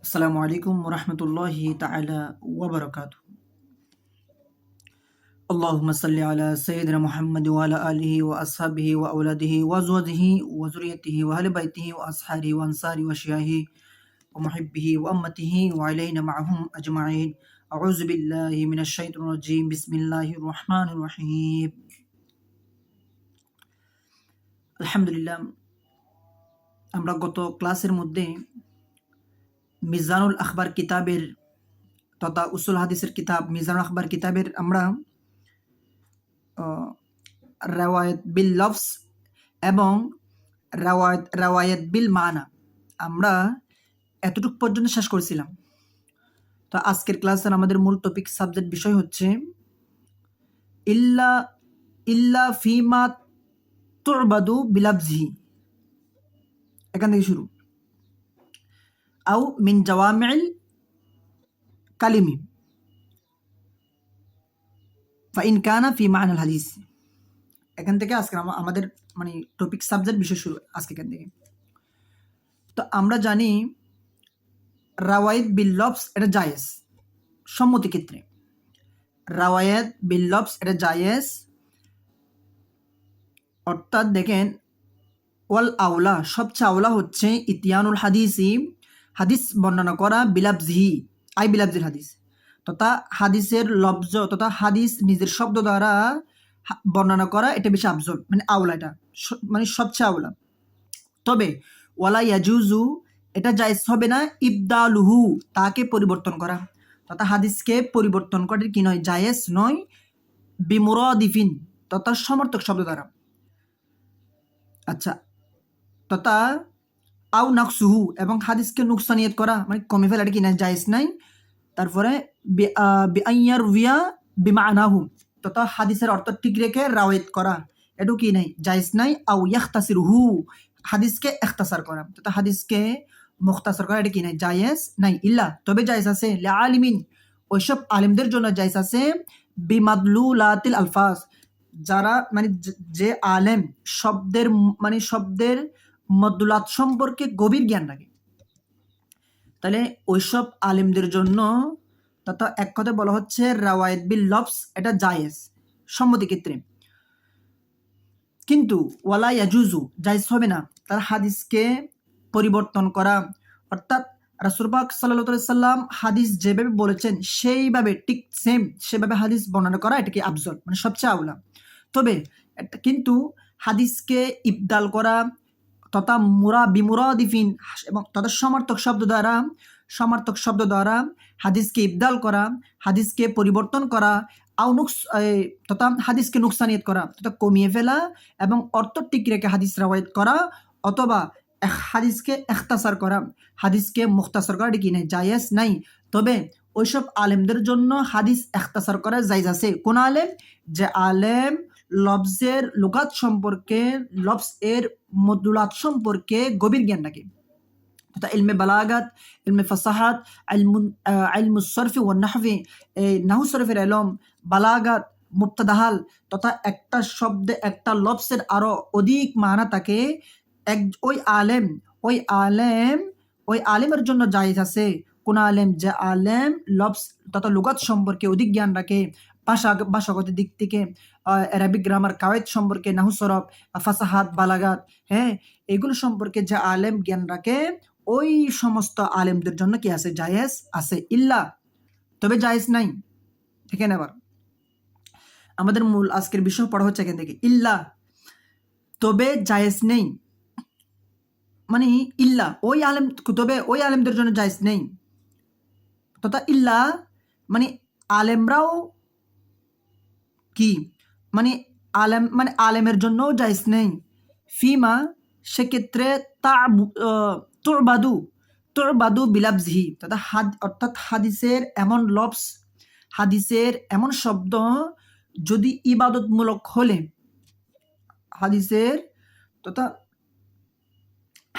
আসসালামু আলাইকুম ওরহমতুল্লাহি তাআলা ওয়া বারাকাতুহু। আল্লাহুম্মা সাল্লি আলা সাইয়্যিদিনা মুহাম্মাদ ওয়া আলা আলিহি ওয়া আসহাবিহি ওয়া আওলাদিহি ওয়া আজওয়াজিহি ওয়া যুররিয়্যাতিহি ওয়া আহলি বাইতিহি ওয়া আসহাবিহি ওয়া আনসারিহি ওয়া শিয়াহি ওয়া মুহিব্বিহি ওয়া উম্মতিহি ওয়া আলাইনা মা'আহুম আজমাইন। আউযু বিল্লাহি মিনাশ শাইতানির রাজীম। বিসমিল্লাহির রহমানির রহিম। আলহামদুলিল্লাহ, আমরা গত ক্লাসের মধ্যে মিজানুল আখবার কিতাবের তথা উসুল হাদিসের কিতাব মিজানুল আখবার কিতাবের আমরা রাওয়ায়াত বিল লফজ এবং রাওয়ায়াত বিল মানা আমরা এতটুকু পর্যন্ত শেষ করেছিলাম। তো আজকের ক্লাসের আমাদের মূল টপিক সাবজেক্ট বিষয় হচ্ছে ইল্লা ইল্লা ফিমা তু'বাদু বিলাফজিহি। এখান থেকে শুরু। আও মিন জাওয়ামিল কালিমি ফাইন কানা ফি মা'নাল হাদিস। এখান থেকে আজকে আমাদের টপিক সাবজেক্ট বিষয় শুরু আজকে এখান থেকে। তো আমরা জানি রাওয়ায়াত বিল লফজ এটা জায়েজ সম্মতি ক্ষেত্রে। রাওয়ায়াত বিল লফজ এটা জায়েজ, অর্থাৎ দেখেন ওয়াল আওলা সবচেয়ে আওলা হচ্ছে ইতিয়ানুল হাদিসি হাদিস বর্ণনা করা বিলাফজিহি আই বিলাফজিল হাদিস, তথা হাদিসের লফজ তথা হাদিস নিজের শব্দ দ্বারা বর্ণনা করা এটা বেশি আফজল, আওলা, এটা সবচেয়ে আওলা। তবে ওয়ালা ইয়াজুজু এটা জায়েজ হবে না ইবদালুহু তাকে পরিবর্তন করা, তথা হাদিসকে পরিবর্তন করা কি নয়, জায়েজ নয়, বিমুরাদিফিন তথা সমর্থক শব্দ দ্বারা। আচ্ছা, তথা আও নাকসুহু এবং হাদিসকে নুকসানিয়ত করা কমে ফেলা এটা কি না, জায়েজ নাই। তারপরে বিআইয়ার ভিয়া বিমানাহু তথা হাদিসের অর্থ ঠিক রেখে রাওয়ায়াত করা এটাও কি নাই, জায়েজ নাই। আও ইয়াখতাসিরহু হাদিসকে ইখতাসার করা তথা হাদিসকে মুখতাসার করা এটা কি নাই, জায়েজ নাই। ইল্লা তবে জায়েজ আছে লিআলিমিন ওইসব আলিমদের জন্য জায়েজ আছে বিমাদলুলাতিল আলফাজ যারা যে আলেম শব্দের মদুলাত সম্পর্কে গভীর জ্ঞান রাখে, তাহলে ওইসব আলেমদের জন্য তথা এক কথায় বলা হচ্ছে রাওয়ায়াত বিল লফজ এটা জায়েজ সম্মতি ক্ষেত্রে। কিন্তু ওয়ালা ইয়াজুজু জায়েজ হবে না তার হাদিসকে পরিবর্তন করা, অর্থাৎ রাসূল পাক সাল্লাল্লাহু আলাইহি সাল্লাম হাদিস যেভাবে বলেছেন সেইভাবে ঠিক সেম সেভাবে হাদিস বর্ণনা করা এটা কি আফজল, সবচেয়ে আওলা। তবে কিন্তু হাদিসকে ইবদাল করা তথা বিমুরাদিফিন এবং তথা সমর্থক শব্দ দ্বারা হাদিসকে ইবদাল করা, হাদিসকে পরিবর্তন করা, তথা হাদিসকে নুকসানিয়ত করা তথা কমিয়ে ফেলা এবং অর্থ ঠিক রেখে হাদিস রাওয়ায়াত করা, অথবা হাদিসকে ইখতাসার করা, হাদিসকে মুখতাসার করা এটা কি নাই, জায়েজ নাই। তবে ওইসব আলেমদের জন্য হাদিস ইখতাসার করা জায়েজ আছে। কোন আলেম? যে আলেম লফজের লুগাত সম্পর্কে, লফজ এর মদুলাত সম্পর্কে গভীর জ্ঞান রাখে, তথা ইলমে বালাগাত, ইলমে ফাসাহাত, ইলমুস সরফি ওয়ান নাহভি, নাহু সরফের ইলম, বালাগাত, মুবতাদাহাল তথা একটা শব্দে একটা লফজের আরো অধিক মানা থাকে। ওই আলেমের জন্য জায়েজ আছে। কোন আলেম? যে আলেম লফজ তথা লুগাত সম্পর্কে অধিক জ্ঞান রাখে, ভাষাগত দিক থেকে, অ্যারাবিক গ্রামার, কাওয়ায়েদ সম্পর্কে, নাহু সরফ, ফাসাহাত, বালাগাত, হ্যাঁ, এগুলো সম্পর্কে যে আলেম জ্ঞান রাখে ওই সমস্ত আলেমদের জন্য কি আছে, জায়েজ আছে। ইল্লা তবে জায়েজ নাই। দেখেন আবার আমাদের মূল আজকের বিষয় পড়া হচ্ছে এখান থেকে, ইল্লা তবে জায়েজ নেই, ইল্লা তবে ওই আলেমদের জন্য জায়েজ নেই, তথা ইল্লা আলেমরাও কি আলেমের জন্য জায়েজ নেই। ফিমা সেক্ষেত্রে তু'বাদু বিলাফজিহি তথা অর্থাৎ হাদিসের এমন লফজ, হাদিসের এমন শব্দ যদি ইবাদতমূলক হলে,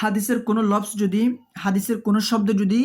হাদিসের কোনো লফজ যদি, হাদিসের কোনো শব্দ যদি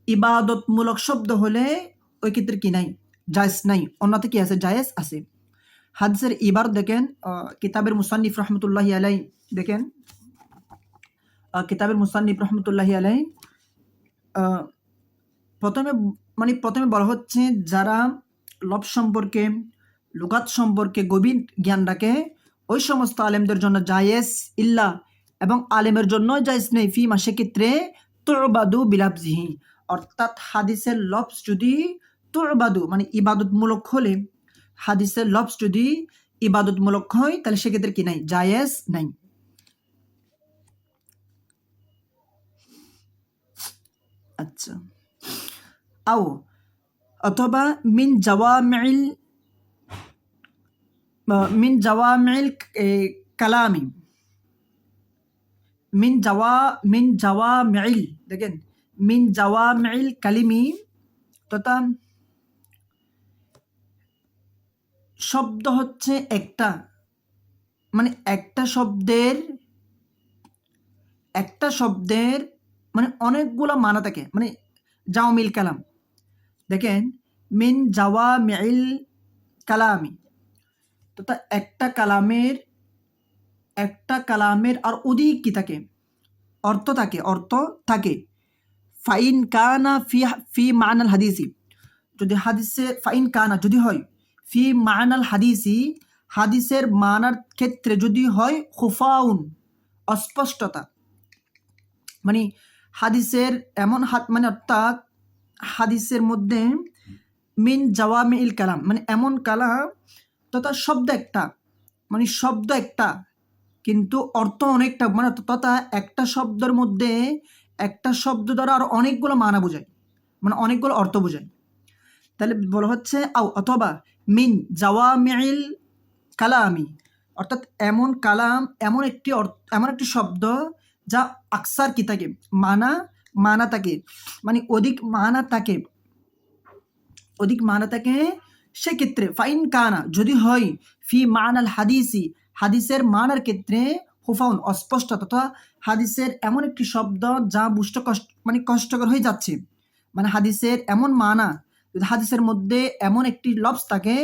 ইবাদতমূলক শব্দ হলে ওই ক্ষেত্রে কি নাই, জায়েজ নাই। অন্যথা কি আছে, জায়েজ আছে। হাদিসের ইবারত দেখেন কিতাবের মুসান্নিফ রহমতুল্লাহি আলাইহি, দেখেন কিতাবের মুসান্নিফ রহমতুল্লাহি আলাইহি আহ, প্রথমে বলা হচ্ছে যারা লফজ সম্পর্কে, লুগাত সম্পর্কে গভীর জ্ঞান রাখে ওই সমস্ত আলেমদের জন্য জায়েজ ইল্লা, এবং আলেমের জন্য জায়েজ নেই ফিমা সেক্ষেত্রে তুবাদু বিলাফজিহি, অর্থাৎ হাদিসের লফজ যদি তুবাদু মানে ইবাদতমূলক হলে, হাদিসের লফজ যদি ইবাদতমূলক হয় তাহলে সেক্ষেত্রে কি নাই, জায়েজ নাই। আচ্ছা, আও অথবা মিন জাওয়ামিল কালামি, মিন জাওয়ামিল, দেখেন মিন জাওয়ামিল কালিমি, তথা শব্দ হচ্ছে একটা, মানে একটা শব্দের মানে অনেকগুলো মানা থাকে, মানে জাওমিল কালাম। দেখেন মিন জাওয়ামিল কালামি, তথা একটা কালামের আর অধিক কি থাকে, অর্থ থাকে। ফাইন কানা ফি মানাল হাদিসি, যদি হাদিসে ফাইন কানা যদি হয়, ফি মানাল হাদিসি হাদিসের মানার ক্ষেত্রে যদি হয়, খুফাউন অস্পষ্টতা, মানে হাদিসের এমন মানে অর্থাৎ হাদিসের মধ্যে মিন জাওয়ামিল কালাম মানে এমন কালাম, তথা শব্দ একটা কিন্তু অর্থ অনেকটা, মানে তথা একটা শব্দের মধ্যে একটা শব্দ দ্বারা আর অনেকগুলো মানা বোঝায়, মানে অনেকগুলো অর্থ বোঝায়। তাহলে বলা হচ্ছে অথবা মিন জাওয়ামিল কালামি, অর্থাৎ এমন কালাম, এমন একটি শব্দ যা আকসার কি থাকে, মানা থাকে, মানে অধিক মানা থাকে। সেক্ষেত্রে ফাইন কানা যদি হয়, ফি মানাল হাদিসি হাদিসের মানার ক্ষেত্রে, হুফাউন অস্পষ্ট, তথা হাদিসের এমন একটি শব্দ যা বুঝতে কষ্টকর হয়ে যাচ্ছে, মানে হাদিসের এমন মানা, যদি হাদিসের মধ্যে এমন একটি লফজ থাকে,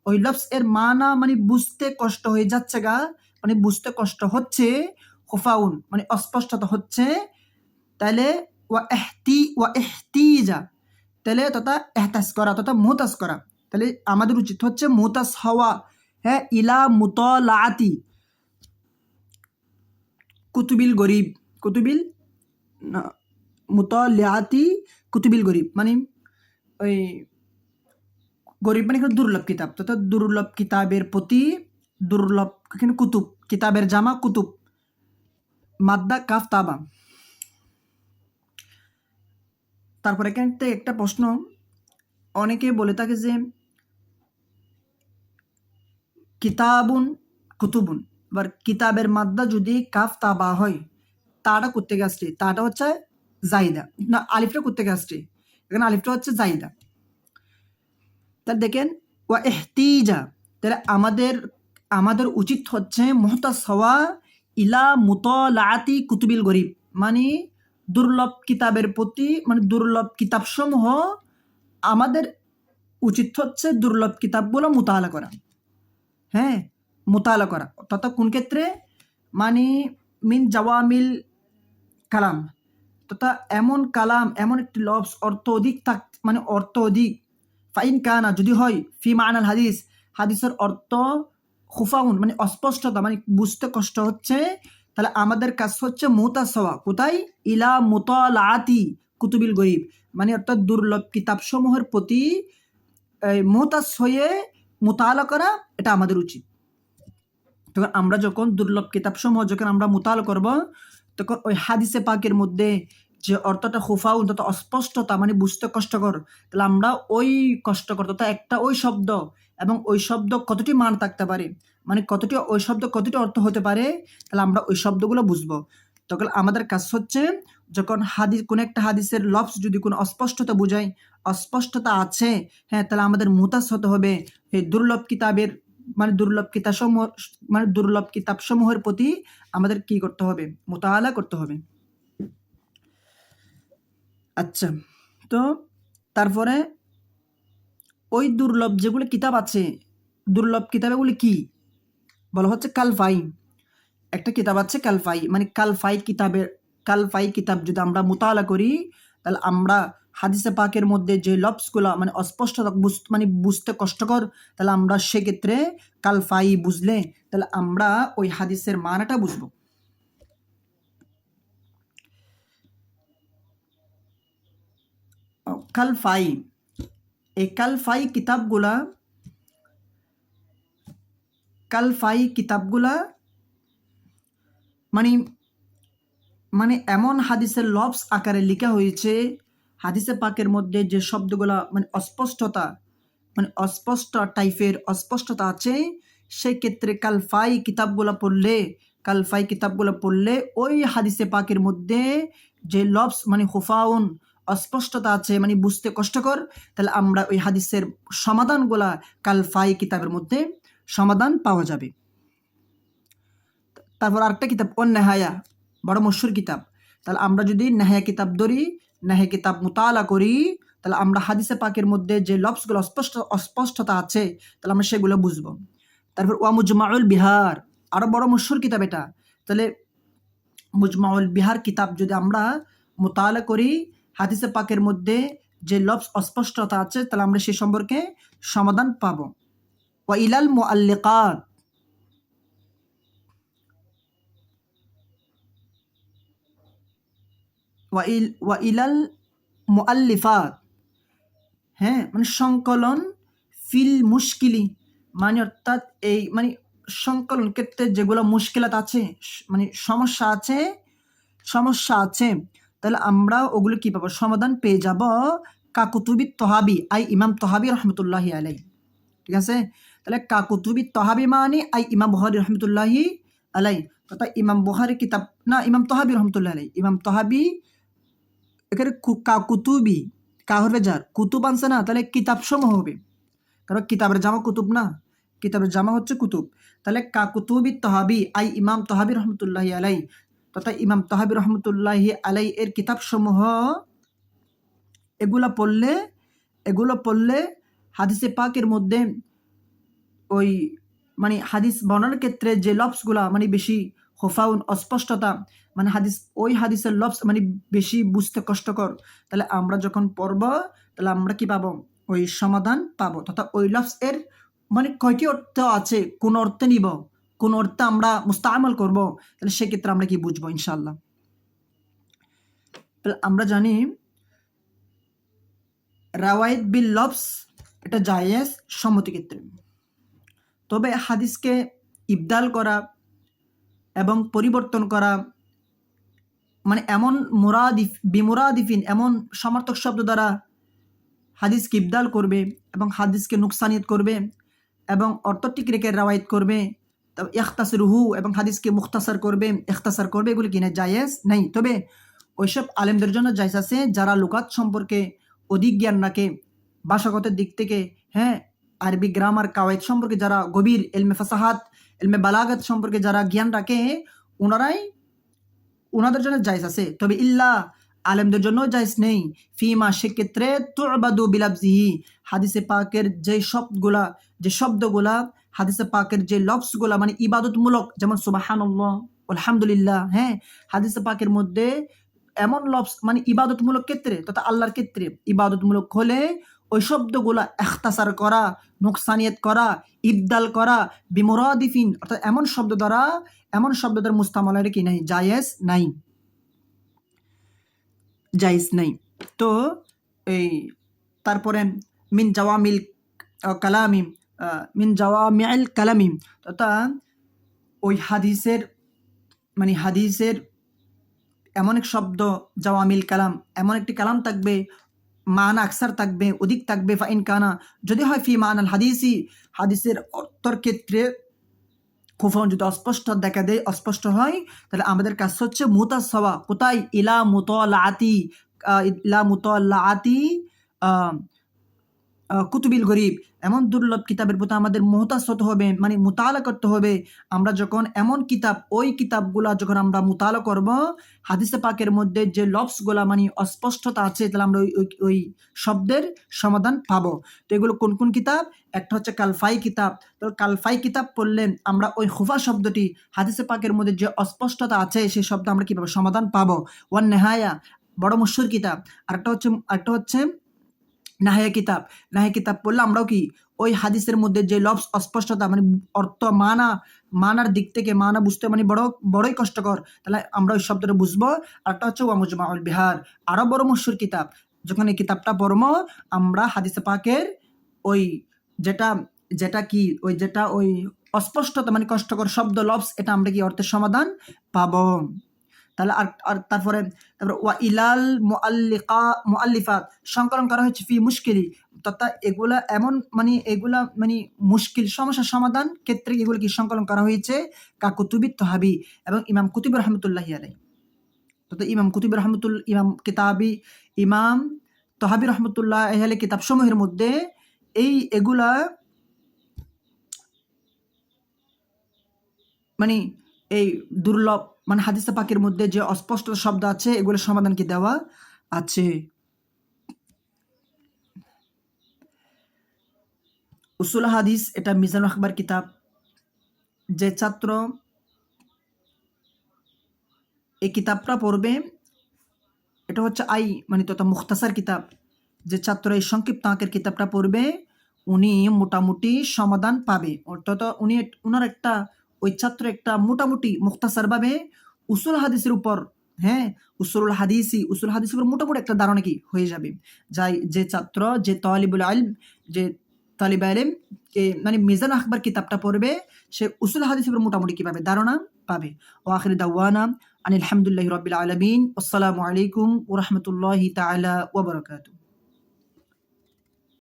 ওই লফজ এর মানা মানে বুঝতে কষ্ট হয়ে যাচ্ছে মানে বুঝতে কষ্ট হচ্ছে, হুফাউন মানে অস্পষ্টতা হচ্ছে, তাহলে ওয়া ইহতিজা, তাহলে তথা এহতাস করা তথা মুহতাস করা, তাহলে আমাদের উচিত হচ্ছে মুহতাস হওয়া, হ্যাঁ, ইলা মুতালাআতি কুতুবিল না, মুতালাআতি কুতুবিল গরিব, মানে ওই গরিব মানে এখানে দুর্লভ কিতাব, তথা দুর্লভ কিতাবের প্রতি, দুর্লভ এখানে কুতুব, কিতাবের জামা কুতুব, মাদ্দা কাফ তাবা। তারপরে এখানে একটা প্রশ্ন, অনেকে বলে থাকে যে কিতাবুন কুতুবুন, এবার কিতাবের মাদ্দা যদি কাফ তাবা হয়, তাটা করতে আসছে, তাটা হচ্ছে জাইদা, না আলিফটা করতে আসছে, এখানে আলিফটা হচ্ছে জাইদা। তাহলে দেখেন ওয়া ইহতিজা, তাহলে আমাদের উচিত হচ্ছে মুহতাস হওয়া ইলা মুতালাআতি কুতুবিল গরিব, মানে দুর্লভ কিতাবের প্রতি, মানে দুর্লভ কিতাবসমূহ আমাদের উচিত হচ্ছে দুর্লভ কিতাবগুলো মুতালা করা, হ্যাঁ, মোতালা করা, তথা কোন ক্ষেত্রে, মানে মিন জাওয়ামিল কালাম, তথা এমন একটি লফজ অর্থ অধিক, ফাইন কানা যদি হয়, ফি মানাল হাদিসের অর্থ খুফাউন মানে অস্পষ্টতা, মানে বুঝতে কষ্ট হচ্ছে, তাহলে আমাদের কাজ হচ্ছে মুহতাস হওয়া কোথায়, ইলা মুতালাআতি কুতুবিল গরিব, মানে অর্থাৎ দুর্লভ কিতাবসমূহের প্রতি মুহতাস হয়ে মুতালা করা, এটা আমাদের উচিত। তখন আমরা যখন দুর্লভ কিতাবসমূহ যখন আমরা মুতালা করব, তখন ওই হাদিসে পাকের মধ্যে যে অর্থটা খুফাউন তথা অস্পষ্টতা মানে বুঝতে কষ্টকর, তাহলে আমরা ওই কষ্টকর তথা একটা ওই শব্দ এবং ওই শব্দ কতটি মান থাকতে পারে, মানে ওই শব্দ কতটি অর্থ হতে পারে, তাহলে আমরা ওই শব্দগুলো বুঝবো। তখন আমাদের কাজ হচ্ছে যখন কোনো একটা হাদিসের লফজ যদি কোনো অস্পষ্টতা বোঝায়, অস্পষ্টতা আছে, হ্যাঁ, তাহলে আমাদের মুতাস হতে হবে এই দুর্লভ কিতাবসমূহের প্রতি আমাদের কি করতে হবে, মোতালা করতে হবে। আচ্ছা, তো তারপরে ওই দুর্লভ যেগুলো কিতাব আছে, দুর্লভ কিতাবগুলি কি বলা হচ্ছে, কালফাই, একটা কিতাব আছে কালফাই, মানে কালফাই কিতাব যদি আমরা মোতালা করি, তাহলে আমরা হাদিসে পাকের মধ্যে যে লফজগুলো মানে অস্পষ্টতা মানে বুঝতে কষ্টকর, তাহলে আমরা সেক্ষেত্রে কালফাই বুঝলে তাহলে আমরা ওই হাদিসের মানাটা বুঝবো। কালফাই, এই কালফাই কিতাবগুলা মানে মানে এমন হাদিসের লফজ আকারে লেখা হয়েছে, হাদিসে পাকের মধ্যে যে শব্দগুলা মানে অস্পষ্ট টাইপের অস্পষ্টতা আছে, সেক্ষেত্রে কালফাই কিতাবগুলা পড়লে ওই হাদিসে পাকের মধ্যে যে লফজ মানে হুফাউন অস্পষ্টতা আছে মানে বুঝতে কষ্টকর, তাহলে আমরা ওই হাদিসের সমাধানগুলা কালফাই কিতাবের মধ্যে সমাধান পাওয়া যাবে। তারপর আরেকটা কিতাব নেহায়া, বড় মশহুর কিতাব। তাহলে আমরা যদি নেহায়া কিতাব ধরি, নেহায়া কিতাব মুতালা করি, তাহলে আমরা হাদিসে পাকের মধ্যে যে লফজগুলো অস্পষ্টতা আছে তাহলে আমরা সেগুলো বুঝবো। তারপর মুজমাউল বিহার, আরো বড় মশহুর কিতাব এটা। তাহলে মুজমাউল বিহার কিতাব যদি আমরা মুতালা করি, হাদিসে পাকের মধ্যে যে লফজ অস্পষ্টতা আছে তাহলে আমরা সে সম্পর্কে সমাধান পাবো। ইলাল মুআল্লিকাত, ইলাল মুআল্লিফাত, হ্যাঁ মানে সংকলন, ফিল মুশকিলি মানে অর্থাৎ এই মানে সংকলন ক্ষেত্রে যেগুলো মুশকিলাত আছে মানে সমস্যা আছে তাহলে আমরা ওগুলো কি পাবো, সমাধান পেয়ে যাব কাকুতুবি তহাবি আই ইমাম তহাবি রহমতুল্লাহি আলাই। ঠিক আছে, তাহলে কাকুতুবি তহাবি মানে আই ইমাম বুখারী রহমতুল্লাহি আলাই, অর্থাৎ ইমাম বুখারী কিতাব না, ইমাম তহাবি রহমতুল্লাহ আলাই, ইমাম তহাবি এখানে কাকুতুবি কাহরবে যার কুতুব আনছে না, তাহলে কিতাব সমূহ হবে, কারণ কিতাবের জামা কুতুব না, কিতাবের জামা হচ্ছে কুতুব। তাহলে কাকুতুবি তহাবি আই ইমাম তহাবি রহমতুল্লাহি আলাই, তথা ইমাম তহাবি রহমতুল্লাহি আলাই এর কিতাব সমূহ, এগুলো পড়লে হাদিসে পাকের মধ্যে ওই মানে হাদিস বর্ণনার ক্ষেত্রে যে লফজগুলা মানে বেশি হোফাউন অস্পষ্টতা মানে ওই হাদিসের লফজ মানে বেশি বুঝতে কষ্টকর, তাহলে আমরা যখন পড়ব তাহলে আমরা কি পাবো, ওই সমাধান পাবো, তথা ওই লফজ এর মানে কয়টি অর্থ আছে, কোন অর্থে নিব, কোন অর্থে আমরা মুস্তাআমাল করব, তাহলে সেক্ষেত্রে আমরা কি বুঝবো ইনশাআল্লাহ। তাহলে আমরা জানি রাওয়ায়েত বিল লফজ এটা জায়েজ সম্মতি ক্ষেত্রে, তবে হাদিসকে ইবদাল করা এবং পরিবর্তন করা মানে এমন বিমুরাদিফিন এমন সমর্থক শব্দ দ্বারা হাদিসকে ইবদাল করবে এবং হাদিসকে নুকসানিয়ত করবে এবং অর্থ ঠিক রেখে রাওয়ায়াত করবে, ইখতাসরুহু এবং হাদিসকে মুখতাসার করবে, এগুলি কিনা জায়েজ নাই। তবে ওইসব আলেমদের জন্য জায়েজ আছে যারা লুগাত সম্পর্কে অধিক জ্ঞান রাখে, ভাষাগতের দিক থেকে, হ্যাঁ আরবি গ্রামার কাওয়াইদ সম্পর্কে যারা গভীর, ইলমে ফাসাহাত ইলমে বালাগাত সম্পর্কে যারা জ্ঞান রাখে, ওনাদের জন্য জায়েজ আছে। তবে ইল্লা আলেমদের জন্য জায়েজ নেই, ফিমা সেক্ষেত্রে তুবাদু বিলাফজিহি, হাদিসে পাকের যে শব্দগুলা হাদিসে পাকের যে লফজগুলা মানে ইবাদতমূলক, যেমন সুবহানাল্লাহ আলহামদুলিল্লাহ, হ্যাঁ হাদিসে পাকের মধ্যে এমন লফজ মানে ইবাদতমূলক ক্ষেত্রে তথা আল্লাহর ক্ষেত্রে ইবাদতমূলক হলে ওই শব্দগুলা ইখতাসার করা, নুকসানিয়ত করা, ইবদাল করা বিমুরাদিফিন অর্থাৎ এমন শব্দ দ্বারা মুস্তামালের কি নাই, জায়েজ নাই। তো এই তারপরে মিন জাওয়ামিল কালামি তথা ওই হাদিসের এমন এক শব্দ জাওয়ামিল কালাম, এমন একটি কালাম থাকবে মানা আকসার থাকবে, অধিক থাকবে, ফাইন কানা যদি হয় ফি মানাল হাদিসের অর্থের ক্ষেত্রে খুফাউন যদি অস্পষ্ট দেখা দেয়, অস্পষ্ট হয়, তাহলে আমাদের কাজ হচ্ছে মুতাসাওয়া কোথায় ইলা মুতালাআতি কুতুবিল গরিব, এমন দুর্লভ কিতাবের প্রতি আমাদের মুহতাজ হতে হবে, মানে মুতালা করতে হবে। আমরা যখন এমন ওই কিতাবগুলা যখন আমরা মুতালা করব, হাদিসে পাকের মধ্যে যে লফজগুলা মানে অস্পষ্টতা আছে তাহলে আমরা ওই শব্দের সমাধান পাবো। তো এগুলো কোন কোন কিতাব? একটা হচ্ছে কালফাই কিতাব। তো কালফাই কিতাব পড়লে আমরা ওই খুফা শব্দটি হাদিসে পাকের মধ্যে যে অস্পষ্টতা আছে সেই শব্দ আমরা কিভাবে সমাধান পাবো। ওয়ান নেহায়া, বড় মশহুর কিতাব। আরেকটা হচ্ছে নাহায়া কিতাব। নাহায়া কিতাব পড়লে আমরাও কি ওই হাদিসের মধ্যে যে লফজ অস্পষ্টতা মানে অর্থ মানার দিক থেকে মানা বুঝতে মানে বড়ই কষ্টকর, তাহলে আমরা ওই শব্দটা বুঝবো। আরেকটা হচ্ছে ওয়া মুজমাউল বিহার, আরো বড় মশহুর কিতাব। যখন এই কিতাবটা পড়বো আমরা হাদিসে পাকের ওই যেটা ওই অস্পষ্টতা মানে কষ্টকর শব্দ লফজ, এটা আমরা কি অর্থের সমাধান পাবো। তাহলে আর তারপরে ওয়া ইলাল মুআল্লিফাত, সংকলন করা হয়েছে ফি মুশকিলি, তথা এগুলা মানে মুশকিল সমস্যার সমাধান ক্ষেত্রে এগুলো কি সংকলন করা হয়েছে কা কুতুবি তহাবি, এবং ইমাম কুতুবি রহমতুল্লাহি আলাইহি। তথা ইমাম তহাবি রহমতুল্লাহ আলাইহি কিতাব সমূহের মধ্যে এগুলা মানে এই দুর্লভ মানে হাদিসে পাকের মধ্যে যে অস্পষ্ট শব্দ আছে এগুলোর সমাধান কি দেওয়া আছে। উসুল হাদিস এটা মিজানুল আখবার কিতাব। যে ছাত্র এই কিতাবটা পড়বে, এটা হচ্ছে মানে তথা মুখতাসার কিতাব। যে ছাত্র এই সংক্ষিপ্ত আঁকের কিতাবটা পড়বে উনি মোটামুটি সমাধান পাবে, অর্থাৎ উনার একটা ওই ছাত্র একটা মোটামুটি মুখতাসারভাবে উসুল হাদিসের উপর, হ্যাঁ উসুল হাদিসের উপর মোটামুটি একটা ধারণা কি হয়ে যাবে। যে ছাত্র যে তালিব ইলম মানে মিজান আখবার কিতাবটা পড়বে সে উসুল হাদিসের উপর মোটামুটি কি পাবে, ধারণা পাবে। ওয়া আখিরু দাওয়ানা আনিল হামদুলিল্লাহি রাব্বিল আলামিন। আসসালামু আলাইকুম ওয়া রাহমাতুল্লাহি তাআলা ওয়া বারাকাতুহু।